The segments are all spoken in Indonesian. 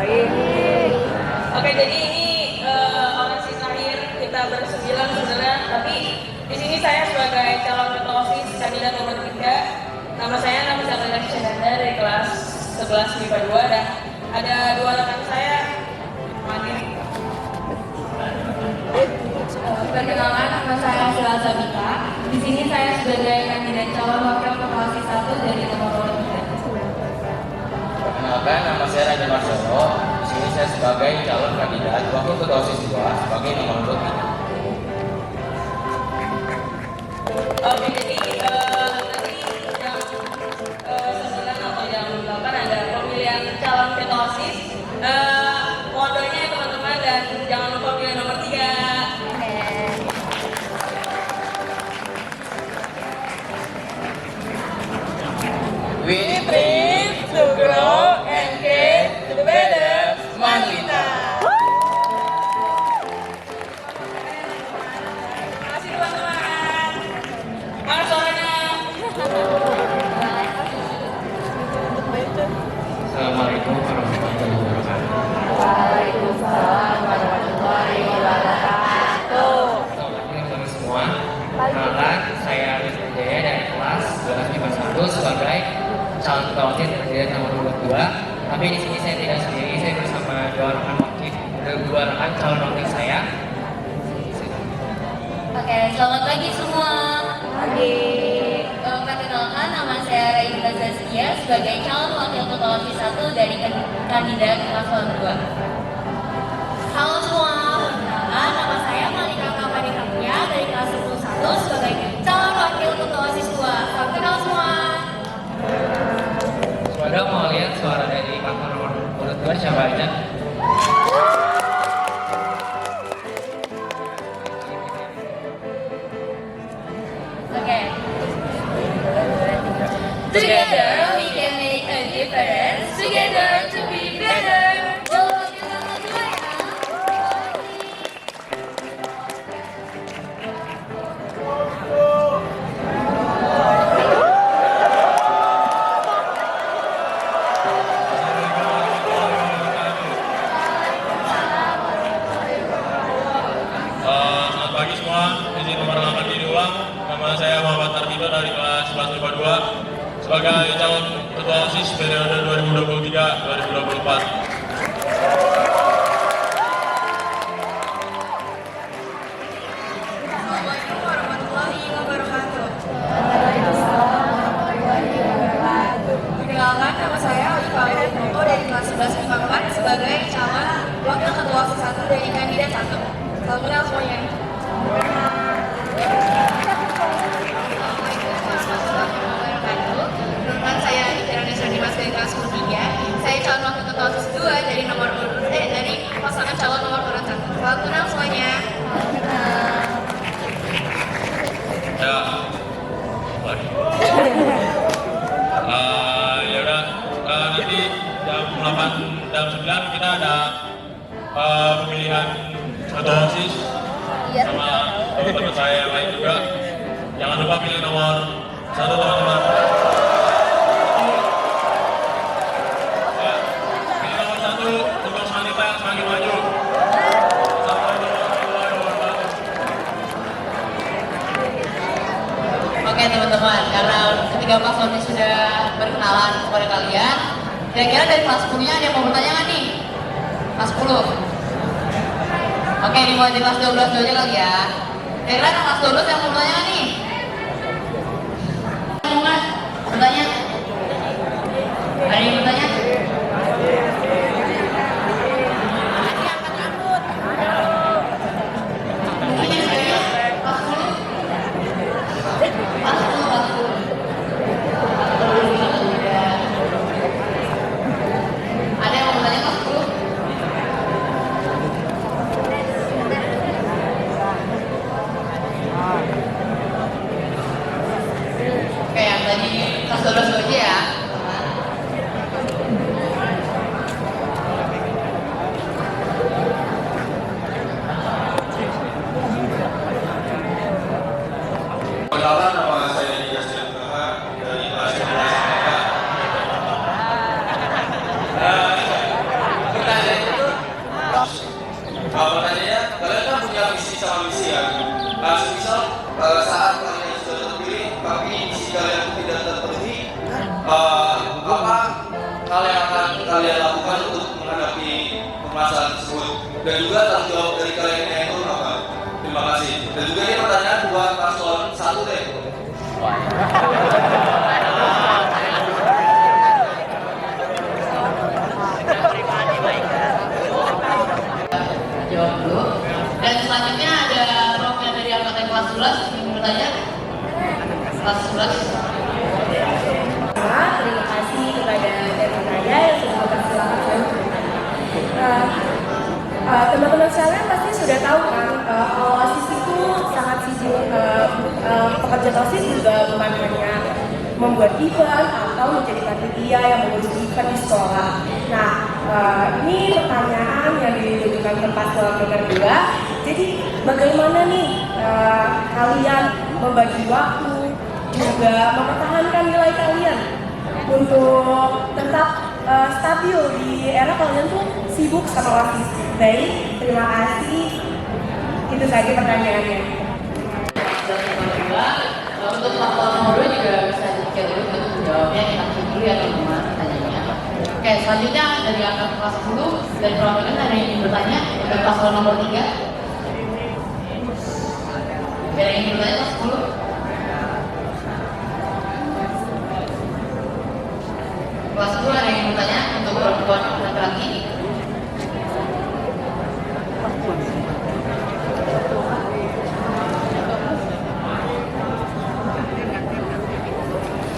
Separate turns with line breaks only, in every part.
Oke, jadi ini orasi terakhir kita bersembilan sebenarnya, tapi di sini saya sebagai calon ketua OSIS kandidat nomor 3. Nama saya Nafisa Syahanda dari kelas 11 MIPA 2 dan ada dua rekan saya.
Perkenalkan, nama saya Sila Sabika. Di sini saya sebagai kandidat calon wakil ketua OSIS 1 dari nomor urut 3.
Perkenalkan, nama saya Raja Marsono. Di sini saya sebagai calon kandidat wakil ketua OSIS 2 sebagai nomor urut 3.
Oke, jadi nanti jam 9 atau jam 8 ada pemilihan calon ketua OSIS. Mohon doanya ya teman-teman dan jangan lupa pilih nomor 3.
We dream to grow and get to better Manlita.
Terima kasih teman-teman. Mana suaranya?
Assalamualaikum warahmatullahi wabarakatuh.
Waalaikumsalam warahmatullahi wabarakatuh.
Selamat pagi semua. Perkenalkan, saya Arif Jaya dari kelas 12 MIPA 1 sebagai calon ketua OSIS kandidat nomor urut 2. Tapi di sini saya tidak sendiri, saya bersama dua rekan calon wakil saya.
Oke, selamat pagi semua. Pagi. Perkenalkan, nama saya Raina Zazkia sebagai calon wakil ketua OSIS 1 dari kandidat paslon 2. Halo semua, perkenalkan nama saya Malika Kamari Kamia dari kelas 11 sebagai calon wakil ketua OSIS 2. Salam kenal semua.
Saudara mau lihat suara dari paslon nomor urut 2 siapa aja?
Oke. Together we can make a difference. Together to be better. Yuk kita berdua ya.
Selamat pagi semua, izin memperkenalkan diri ulang. Nama saya Muhammad Armido dari kelas 11 MIPA 2 sebagai calon ketua OSIS periode 2023-2024.
Assalamualaikum warahmatullahi wabarakatuh. Perkenalkan, nama saya Oliva Widodo dari kelas 11 MIPA 4 sebagai calon wakil ketua OSIS 1 dari kandidat 1. Salam kenal semuanya.
Assalamualaikum warahmatullahi wabarakatuh. Perkenalkan saya Ikirana Dimas dari kelas 3. Saya calon wakil ketua OSIS 2 dari dari pasangan calon nomor urut 1. Salam kenal semuanya.
Ya, lagi. Ya udah, nanti jam 8 jam 9 kita ada pemilihan ketua OSIS sama teman-teman saya yang lain juga. Jangan lupa pilih nomor 1 teman-teman. Ya, pilih nomor 1 untuk wanita yang semakin maju. Assalamualaikum warahmatullahi wabarakatuh.
Oke teman-teman, karena ketiga paslon ini sudah berkenalan kepada kalian, kira-kira dari kelas 10-nya ada yang mau bertanya nggak nih? Kelas 10? Oke, dimulai dari kelas 12 dulu aja kali ya. Kira-kira anak kelas 12 yang mau bertanya nggak nih? Mau nggak bertanya? Ada yang bertanya? Bertanya saya, kelas 10? Kelas 10, kelas 10. Ada yang mau bertanya kelas 10? Oke, yang tadi kelas 12 dulu aja ya.
hal yang akan kalian lakukan untuk menghadapi permasalahan tersebut, dan juga tanggung jawab dari kalian itu apa? Terima kasih. Dan juga ini pertanyaan buat paslon 1 deh.
Jawab dulu. Dan selanjutnya ada perwakilan dari angkatan kelas 11 yang bertanya. Kelas 11.
Terima kasih kepada dari saya yang sudah mempersilahkan teman-teman sekalian pasti sudah tahu kan OSIS itu sangat sibuk, pekerjaan OSIS juga bukan hanya membuat event atau menjadi panitia yang mengurus event di sekolah. Nah, ini pertanyaan yang ditujukan ke paslon nomor 2. Jadi bagaimana nih kalian membagi waktu juga mempertahankan nilai kalian untuk tetap stabil di era kalian tuh sibuk sama OSIS. Baik, terima kasih. Itu saja pertanyaannya.
Untuk paslon nomor 2 juga bisa dicek dulu untuk jawabnya, kita cek dulu ya teman-teman pertanyaannya. Oke, selanjutnya dari angkat kelas 10 dari perwakilan ada yang ingin bertanya untuk paslon nomor 3. Ada yang ingin bertanya kelas 10? Kelas 10 ada yang ingin bertanya untuk perempuan laki-laki?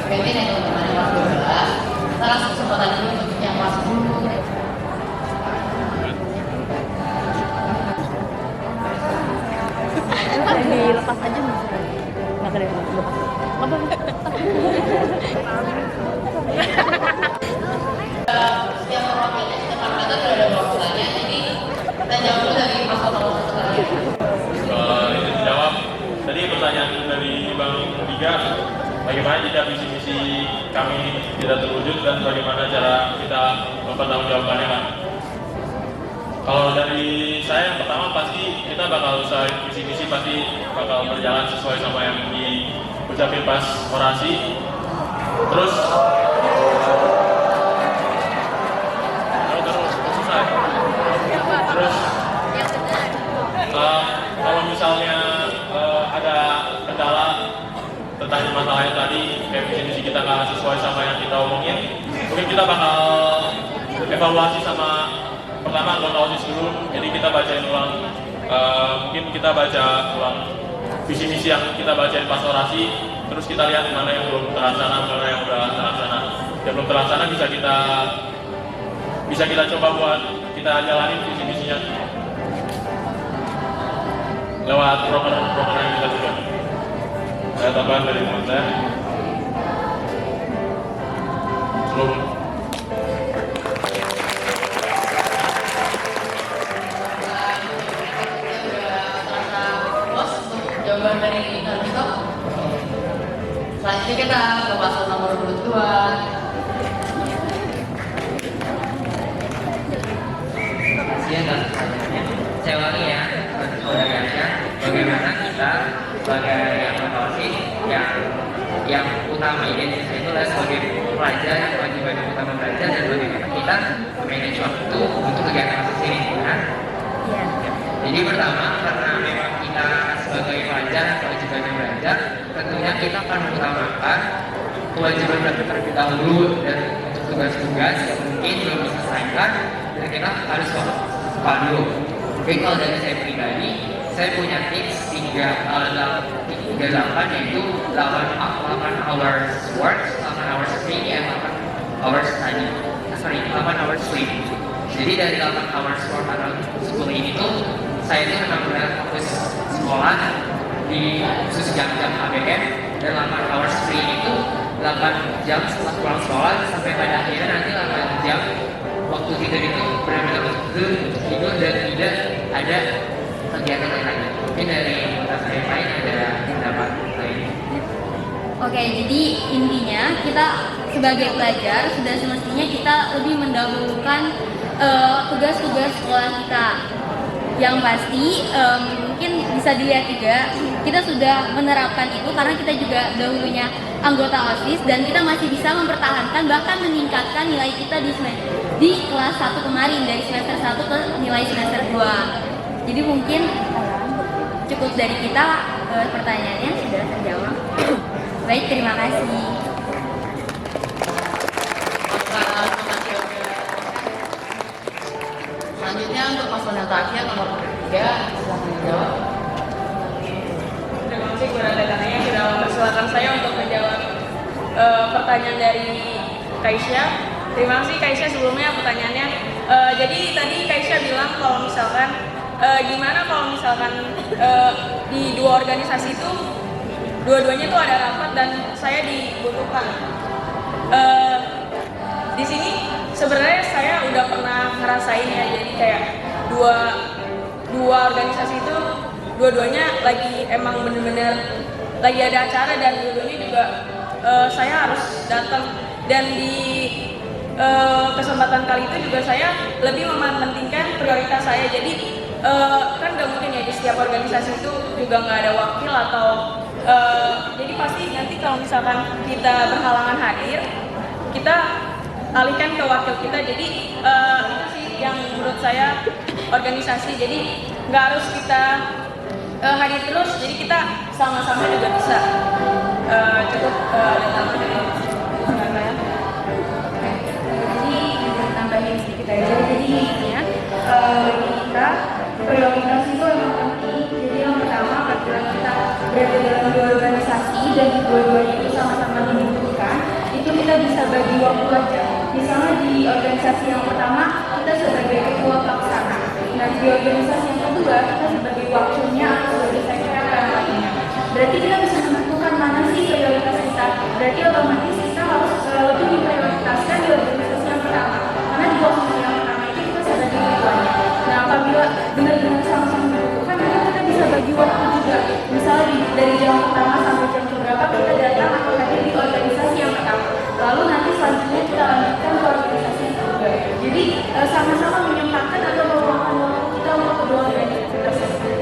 Oke, ini teman-teman yang kelas 12. Kita langsung kesempatan dulu untuk yang kelas 10.
Dilepas aja mas, nggak keren lepas. Apa?
Setiap perwakilan, setiap angkatan sudah ada perwakilannya, jadi kita jawab dulu dari paslon nomor 1 tadi.
Ini dijawab. Tadi pertanyaan dari Bang Tiga, bagaimana jika visi misi kami tidak terwujud dan bagaimana cara kita mempertanggungjawabkannya kan? Kalau dari saya yang pertama pasti kita bakal usahain visi misi pasti bakal berjalan sesuai sama yang diucapin pas orasi. Terus selesai. Terus kalau misalnya ada kendala tentang masalah yang tadi kayak visi misi kita nggak sesuai sama yang kita omongin, mungkin kita bakal evaluasi sama pertama anggota OSIS dulu, jadi kita bacain ulang, mungkin kita baca ulang visi misi yang kita bacain pas orasi, terus kita lihat mana yang belum terlaksana, mana yang udah terlaksana. Yang belum terlaksana bisa kita coba buat kita jalanin visi misinya lewat proker yang kita buat. Saya tambahan dari teman saya. Seluruh.
Jawaban dari Narito. Selanjutnya kita ke paslon nomor 2.
Terima kasih atas pertanyaannya. Saya ulangi ya, saudaranya, bagaimana kita sebagai anggota OSIS yang utama identitasnya itu adalah sebagai pelajar, kewajiban yang utama belajar, dan bagaimana kita manage waktu untuk kegiatan OSIS ini, kan?
Iya.
Jadi pertama, karena memang kita sebagai pelajar kewajibannya belajar, tentunya kita akan mengutamakan kewajiban belajar terlebih dahulu, dan untuk tugas-tugas yang mungkin belum diselesaikan dan kita harus fokus dulu. Jadi kalau dari saya pribadi, saya punya tips 3-8, yaitu 8 hours work, 8 hours free, dan 8 hours study. 8 hours sleep. Jadi dari 8 hours work atau school ini tuh saya itu benar-benar fokus sekolah di khusus jam-jam ABM, dan 8 hours free itu 8 jam setelah pulang sekolah sampai pada akhirnya nanti 8 jam waktu tidur itu benar-benar tidur dan tidak ada kegiatan lain-lain. Mungkin dari kota saya lain ada pendapat lain.
Oke, jadi intinya kita sebagai pelajar sudah semestinya kita lebih mendahulukan tugas-tugas sekolah kita. Yang pasti mungkin bisa dilihat juga kita sudah menerapkan itu karena kita juga dahulunya anggota OSIS dan kita masih bisa mempertahankan bahkan meningkatkan nilai kita di kelas 1 kemarin dari semester 1 ke nilai semester 2. Jadi mungkin cukup dari kita, pertanyaannya sudah terjawab. Baik, terima kasih.
Selanjutnya untuk paslon yang terakhir nomor 3, silakan menjawab.
Terima kasih kepada rekan-rekannya yang sudah mempersilahkan saya untuk menjawab pertanyaan dari Kaisya. Terima kasih Kaisya sebelumnya pertanyaannya. Jadi tadi Kaisya bilang kalau misalkan gimana kalau misalkan di dua organisasi itu dua-duanya tuh ada rapat dan saya dibutuhkan. Di sini sebenarnya saya udah pernah ngerasain ya, jadi kayak dua organisasi itu dua-duanya lagi emang bener-bener lagi ada acara dan dua-duanya juga saya harus datang, dan di kesempatan kali itu juga saya lebih mementingkan prioritas saya. Jadi kan gak mungkin ya di setiap organisasi itu juga nggak ada wakil atau jadi pasti nanti kalau misalkan kita berhalangan hadir kita alihkan ke wakil kita. Jadi itu sih yang menurut saya organisasi, jadi nggak harus kita hadir terus, jadi kita sama-sama juga bisa. Cukup ada tambahan ya.
Jadi tambahin sedikit aja. Jadi intinya bagi kita prioritas itu emang penting. Jadi yang pertama apabila kita berada dalam dua organisasi dan dua-duanya itu sama-sama dibutuhkan, itu kita bisa bagi waktu aja. Misalnya di organisasi yang pertama kita sebagai ketua pelaksana, nah di organisasi yang kedua kita sebagai wakilnya atau sebagai sekretariat dan lainnya. Berarti kita bisa menentukan mana sih prioritas kita. Berarti otomatis kita harus lebih diprioritaskan di organisasi yang pertama, karena di posisi yang pertama itu kita sebagai ketuanya. Nah apabila benar-benar sama-sama dibutuhkan, maka kita bisa bagi waktu juga. Misalnya dari jam pertama sampai jam berapa kita datang atau hadir di organisasi yang pertama. Lalu nanti selanjutnya kita lanjutkan ke organisasi yang kedua. Jadi sama-sama menyempatkan atau meluangkan waktu kita untuk kedua organisasi.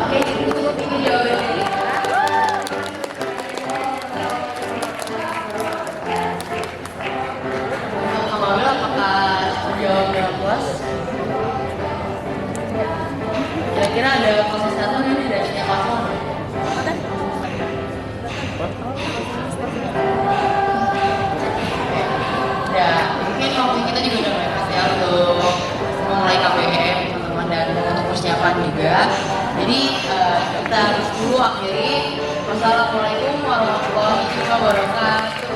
Oke, cukup ini jawaban dari kita. Untuk Kak Mawil, apakah menjawab dengan puas? Kira-kira ada proses satu nih dari setiap paslon? Ya, mungkin waktu kita juga udah mepet ya untuk memulai KBM teman-teman, dan untuk persiapan juga. Jadi kita harus dulu akhiri. Wassalamualaikum warahmatullahi wabarakatuh.